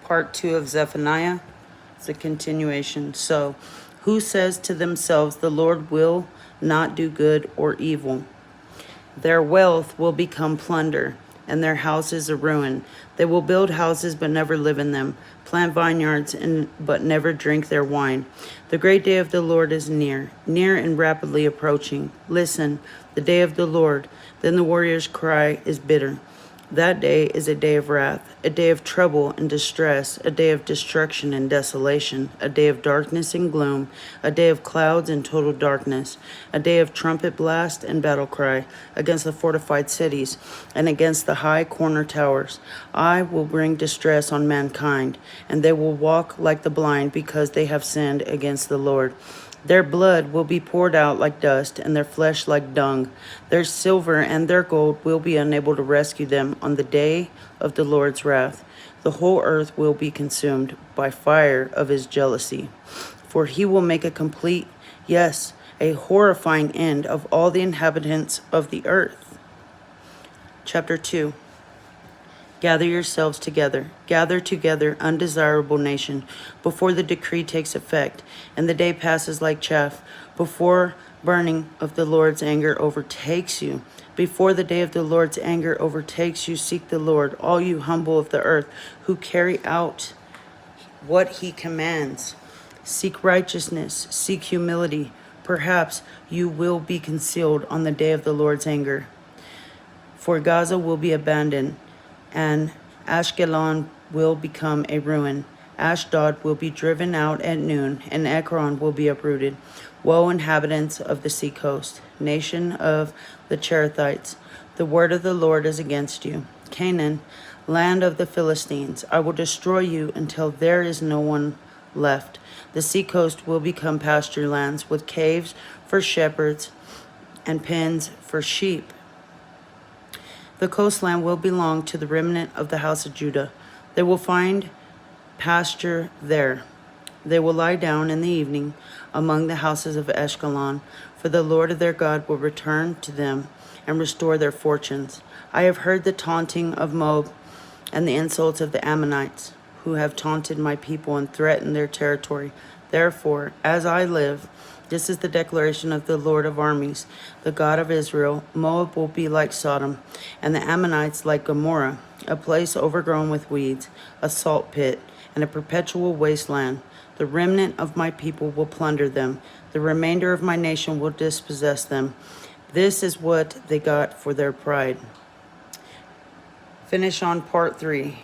Part 2 of Zephaniah. It's a continuation. So, who says to themselves, the Lord will not do good or evil? Their wealth will become plunder, and their houses a ruin. They will build houses but never live in them, plant vineyards but never drink their wine. The great day of the Lord is near and rapidly approaching. Listen, the day of the Lord. Then the warrior's cry is bitter. That day is a day of wrath, a day of trouble and distress, a day of destruction and desolation, a day of darkness and gloom, a day of clouds and total darkness, a day of trumpet blast and battle cry against the fortified cities and against the high corner towers. I will bring distress on mankind, and they will walk like the blind because they have sinned against the Lord. Their blood will be poured out like dust, and their flesh like dung. Their silver and their gold will be unable to rescue them on the day of the Lord's wrath. The whole earth will be consumed by fire of his jealousy. For he will make a complete, yes, a horrifying end of all the inhabitants of the earth. Chapter 2. Gather yourselves together. Gather together, undesirable nation, before the decree takes effect, and the day passes like chaff, before burning of the Lord's anger overtakes you. Before the day of the Lord's anger overtakes you, seek the Lord, all you humble of the earth, who carry out what he commands. Seek righteousness, seek humility. Perhaps you will be concealed on the day of the Lord's anger. For Gaza will be abandoned, and Ashkelon will become a ruin. Ashdod will be driven out at noon, and Ekron will be uprooted. Woe, inhabitants of the seacoast, nation of the Cherethites, the word of the Lord is against you. Canaan, land of the Philistines, I will destroy you until there is no one left. The seacoast will become pasture lands, with caves for shepherds and pens for sheep. The coastland will belong to the remnant of the house of Judah. They will find pasture there. They will lie down in the evening among the houses of Ashkelon, for the Lord of their God will return to them and restore their fortunes. I have heard the taunting of Moab and the insults of the Ammonites, who have taunted my people and threatened their territory. Therefore, as I live, this is the declaration of the Lord of armies, the God of Israel. Moab will be like Sodom, and the Ammonites like Gomorrah, a place overgrown with weeds, a salt pit, and a perpetual wasteland. The remnant of my people will plunder them. The remainder of my nation will dispossess them. This is what they got for their pride. Finish on part 3.